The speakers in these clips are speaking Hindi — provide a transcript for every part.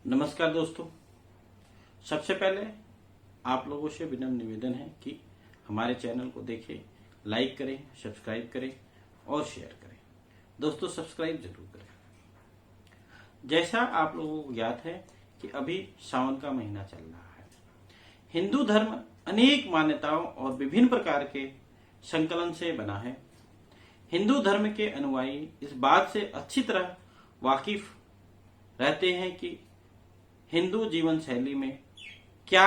नमस्कार दोस्तों। सबसे पहले आप लोगों से विनम्र निवेदन है कि हमारे चैनल को देखें, लाइक करें, सब्सक्राइब करें और शेयर करें। दोस्तों सब्सक्राइब जरूर करें। जैसा आप लोगों को ज्ञात है कि अभी सावन का महीना चल रहा है। हिंदू धर्म अनेक मान्यताओं और विभिन्न प्रकार के संकलन से बना है। हिंदू धर्म के अनुयायी इस बात से अच्छी तरह वाकिफ रहते हैं कि हिंदू जीवन शैली में क्या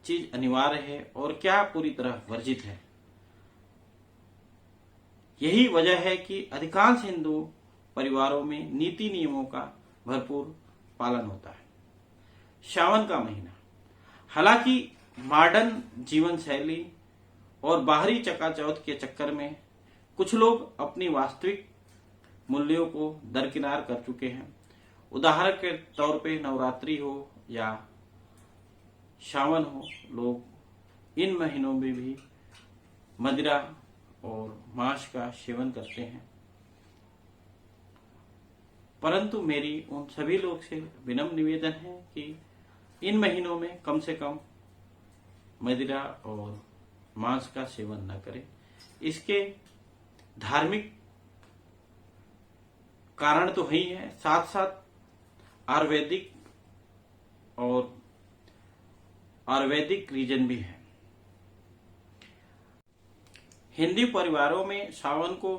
चीज अनिवार्य है और क्या पूरी तरह वर्जित है। यही वजह है कि अधिकांश हिंदू परिवारों में नीति नियमों का भरपूर पालन होता है। सावन का महीना हालांकि मॉडर्न जीवन शैली और बाहरी चकाचौंध के चक्कर में कुछ लोग अपनी वास्तविक मूल्यों को दरकिनार कर चुके हैं। उदाहरण के तौर पे नवरात्रि हो या सावन हो, लोग इन महीनों में भी मदिरा और मांस का सेवन करते हैं। परंतु मेरी उन सभी लोग से विनम्र निवेदन है कि इन महीनों में कम से कम मदिरा और मांस का सेवन न करें। इसके धार्मिक कारण तो ही है, साथ साथ आयुर्वेदिक रीजन भी है। हिंदू परिवारों में सावन को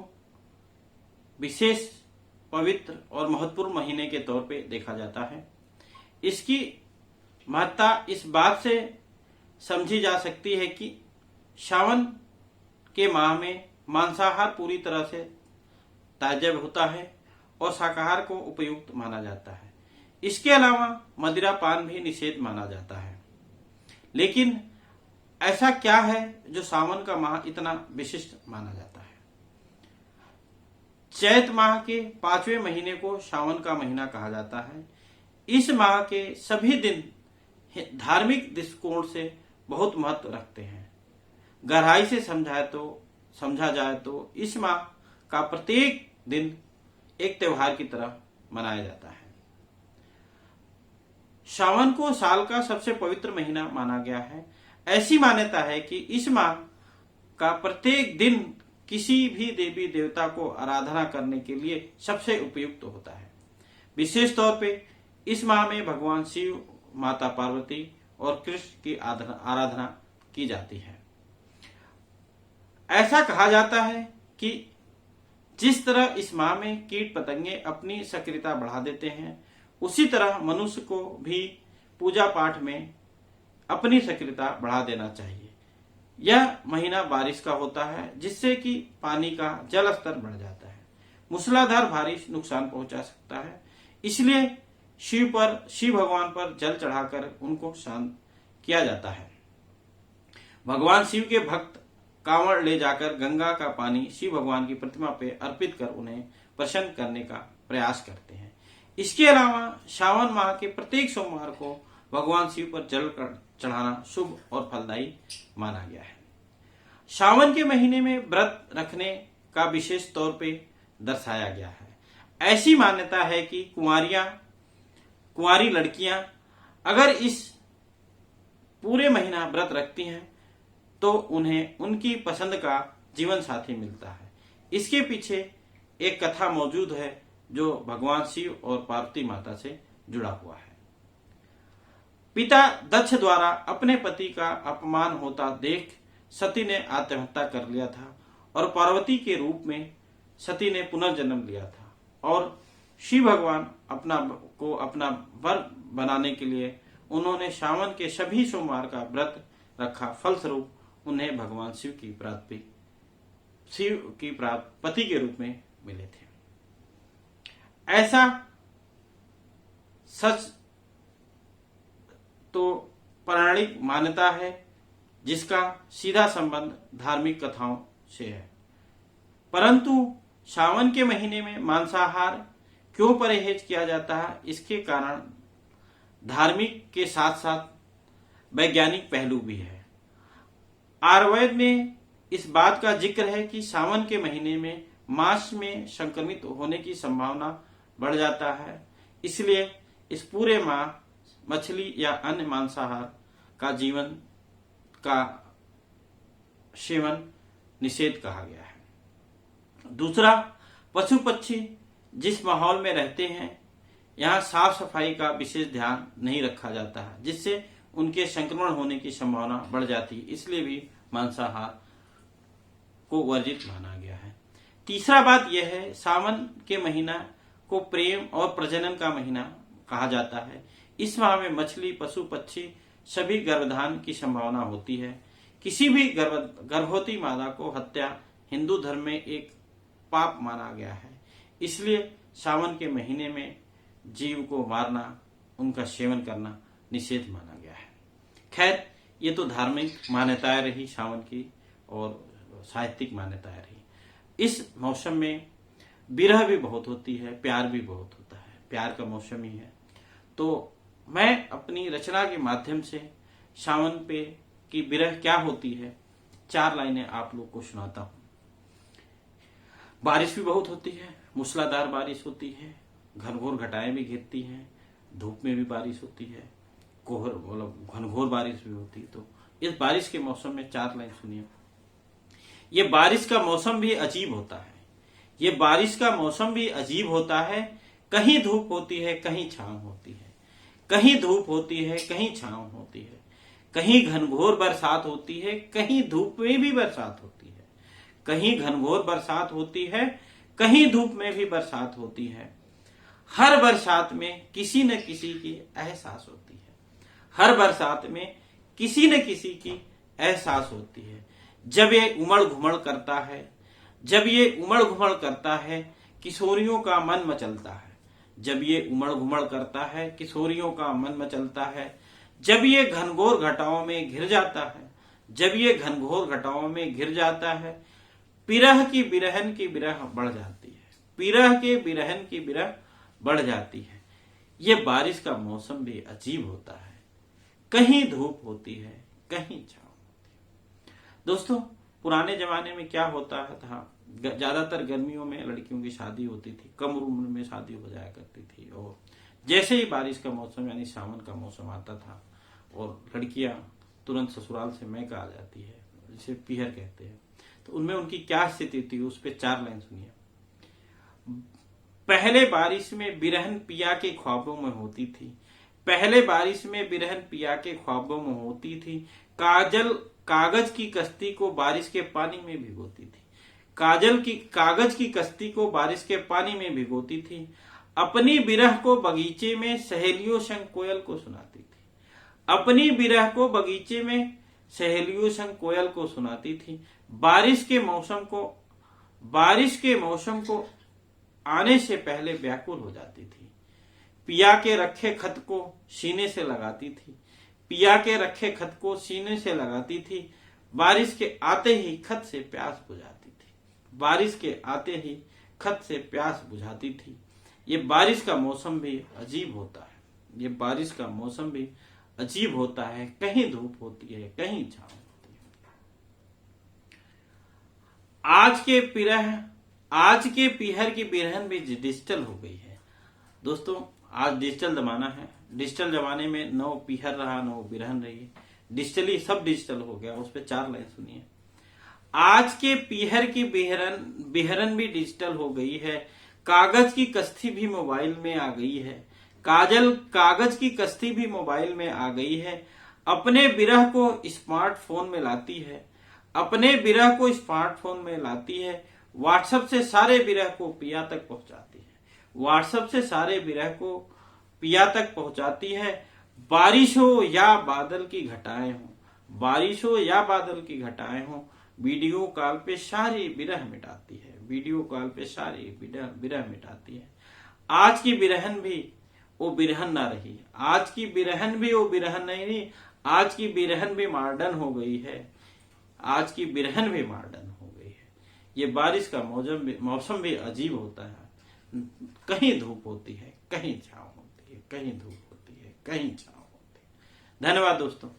विशेष पवित्र और महत्वपूर्ण महीने के तौर पे देखा जाता है। इसकी महत्ता इस बात से समझी जा सकती है कि सावन के माह में मांसाहार पूरी तरह से ताजब होता है और शाकाहार को उपयुक्त माना जाता है। इसके अलावा मदिरा पान भी निषेध माना जाता है। लेकिन ऐसा क्या है जो सावन का माह इतना विशिष्ट माना जाता है? चैत माह के 5वें महीने को सावन का महीना कहा जाता है। इस माह के सभी दिन धार्मिक दृष्टिकोण से बहुत महत्व रखते हैं। गहराई से समझा जाए तो इस माह का प्रत्येक दिन एक त्योहार की तरह मनाया जाता है। सावन को साल का सबसे पवित्र महीना माना गया है। ऐसी मान्यता है कि इस माह का प्रत्येक दिन किसी भी देवी देवता को आराधना करने के लिए सबसे उपयुक्त होता है। विशेष तौर पे इस माह में भगवान शिव, माता पार्वती और कृष्ण की आराधना की जाती है। ऐसा कहा जाता है कि जिस तरह इस माह में कीट पतंगे अपनी सक्रियता बढ़ा देते हैं, उसी तरह मनुष्य को भी पूजा पाठ में अपनी सक्रियता बढ़ा देना चाहिए। यह महीना बारिश का होता है, जिससे कि पानी का जल स्तर बढ़ जाता है। मूसलाधार बारिश नुकसान पहुंचा सकता है। इसलिए शिव भगवान पर जल चढ़ाकर उनको शांत किया जाता है। भगवान शिव के भक्त कांवड़ ले जाकर गंगा का पानी शिव भगवान की प्रतिमा पे अर्पित कर उन्हें प्रसन्न करने का प्रयास करते हैं। इसके अलावा सावन माह के प्रत्येक सोमवार को भगवान शिव पर जल चढ़ाना शुभ और फलदायी माना गया है। सावन के महीने में व्रत रखने का विशेष तौर पे दर्शाया गया है। ऐसी मान्यता है कि कुंवारी लड़कियां अगर इस पूरे महीना व्रत रखती हैं तो उन्हें उनकी पसंद का जीवन साथी मिलता है। इसके पीछे एक कथा मौजूद है जो भगवान शिव और पार्वती माता से जुड़ा हुआ है। पिता दक्ष द्वारा अपने पति का अपमान होता देख सती ने आत्महत्या कर लिया था और पार्वती के रूप में सती ने पुनर्जन्म लिया था और शिव भगवान अपना वर बनाने के लिए उन्होंने सावन के सभी सोमवार का व्रत रखा। फलस्वरूप उन्हें भगवान शिव की पति के रूप में मिले थे। ऐसा सच तो पौराणिक मान्यता है जिसका सीधा संबंध धार्मिक कथाओं से है। परंतु सावन के महीने में मांसाहार क्यों परहेज किया जाता है, इसके कारण धार्मिक के साथ साथ वैज्ञानिक पहलू भी है। आयुर्वेद में इस बात का जिक्र है कि सावन के महीने में मांस में संक्रमित होने की संभावना बढ़ जाता है। इसलिए इस पूरे माह मछली या अन्य मांसाहार का जीवन का सेवन निषेध कहा गया है। दूसरा, पशु पक्षी जिस माहौल में रहते हैं यहाँ साफ सफाई का विशेष ध्यान नहीं रखा जाता है, जिससे उनके संक्रमण होने की संभावना बढ़ जाती है, इसलिए भी मांसाहार को वर्जित माना गया है। तीसरा बात यह है, सावन के महीना को प्रेम और प्रजनन का महीना कहा जाता है। इस माह में मछली, पशु पक्षी सभी गर्भधान की संभावना होती है। किसी भी गर्भवती मादा को हत्या हिंदू धर्म में एक पाप माना गया है, इसलिए सावन के महीने में जीव को मारना, उनका सेवन करना निषेध माना गया है। खैर, ये तो धार्मिक मान्यताएं रही सावन की और साहित्यिक मान्यताएं रही। इस मौसम में विरह भी बहुत होती है, प्यार भी बहुत होता है, प्यार का मौसम ही है। तो मैं अपनी रचना के माध्यम से सावन पे की विरह क्या होती है 4 लाइनें आप लोग को सुनाता हूं। बारिश भी बहुत होती है, मूसलाधार बारिश होती है, घनघोर घटाएं भी गिरती हैं, धूप में भी बारिश होती है, कोहर मतलब घनघोर बारिश भी होती है। तो इस बारिश के मौसम में 4 लाइन सुनिए। ये बारिश का मौसम भी अजीब होता है, ये बारिश का मौसम भी अजीब होता है। कहीं धूप होती है, कहीं छांव होती है, कहीं धूप होती है, कहीं छांव होती है, कहीं घनघोर बरसात होती है, कहीं धूप में भी बरसात होती है, कहीं घनघोर बरसात होती है, कहीं धूप में भी बरसात होती है। हर बरसात में किसी न किसी की एहसास होती है, हर बरसात में किसी न किसी की एहसास होती है। जब ये उमड़ घुमड़ करता है, जब ये उमड़ घुमड़ करता है, किशोरियों का मन मचलता है। जब ये उमड़ घुमड़ करता है, किशोरियों का मन मचलता है। जब ये घनघोर घटाओं में घिर जाता है, जब ये घनघोर घटाओं में घिर जाता है, पिरह की बिरहन की बिरह बढ़ जाती है, पिरह के बिरहन की बिरह बढ़ जाती है। ये बारिश का मौसम भी अजीब होता है, कहीं धूप होती है, कहीं छांव होती है। दोस्तों, पुराने जमाने में क्या होता था, ज्यादातर गर्मियों में लड़कियों की शादी होती थी, कम उम्र में शादी हो जाया करती थी, और जैसे ही बारिश का मौसम यानी सावन का मौसम आता था और लड़कियां तुरंत ससुराल से मैके आ जाती है, जिसे पीहर कहते हैं, तो उनमें उनकी क्या स्थिति थी उस पर 4 लाइन सुनिए। पहले बारिश में बिरहन पिया के ख्वाबों में होती थी, पहले बारिश में बिरहन पिया के ख्वाबों में होती थी। कागज की कश्ती को बारिश के पानी में भिगोती थी, कागज की कश्ती को बारिश के पानी में भिगोती थी। अपनी बिरह को बगीचे में सहेलियों संग कोयल को सुनाती थी, अपनी बिरह को बगीचे में सहेलियों संग कोयल को सुनाती थी। बारिश के मौसम को आने से पहले व्याकुल हो जाती थी। पिया के रखे खत को सीने से लगाती थी, पिया के रखे खत को सीने से लगाती थी। बारिश के आते ही खत से प्यास बुझाती थी, बारिश के आते ही खत से प्यास बुझाती थी। ये बारिश का मौसम भी अजीब होता है, ये बारिश का मौसम भी अजीब होता है, कहीं धूप होती है, कहीं छांव होती है। आज के पीहर की बिरहन भी डिजिटल हो गई है। दोस्तों, आज डिजिटल जमाना है, डिजिटल जमाने में नो पीहर रहा, नो बिरहन रही, डिजिटली सब डिजिटल हो गया। उस पर 4 लाइन सुनिए। आज के पीहर की बिहरन भी डिजिटल हो गई है, कागज की कश्ती भी मोबाइल में आ गई है, कागज की कश्ती भी मोबाइल में आ गई है। अपने बिरह को स्मार्टफोन में लाती है, अपने बिरह को स्मार्टफोन में लाती है। व्हाट्सएप से सारे बिरह को पिया तक पहुंचाती है, व्हाट्सएप से सारे बिरह को पिया तक पहुंचाती है। बारिश हो या बादल की घटाएं हो, बारिश हो या बादल की घटाएं हो, वीडियो कॉल पे सारी बिरह मिटाती है, वीडियो कॉल पे सारी बिरह मिटाती है। आज की बिरहन भी वो बिरहन ना रही, आज की बिरहन भी वो बिरहन नहीं रही, आज की बिरहन भी मॉडर्न हो गई है, आज की बिरहन भी मॉडर्न हो गई है। ये बारिश का मौसम भी अजीब होता है, कहीं धूप होती है, कहीं छांव होती है, कहीं धूप होती है, कहीं छांव होती है। धन्यवाद दोस्तों।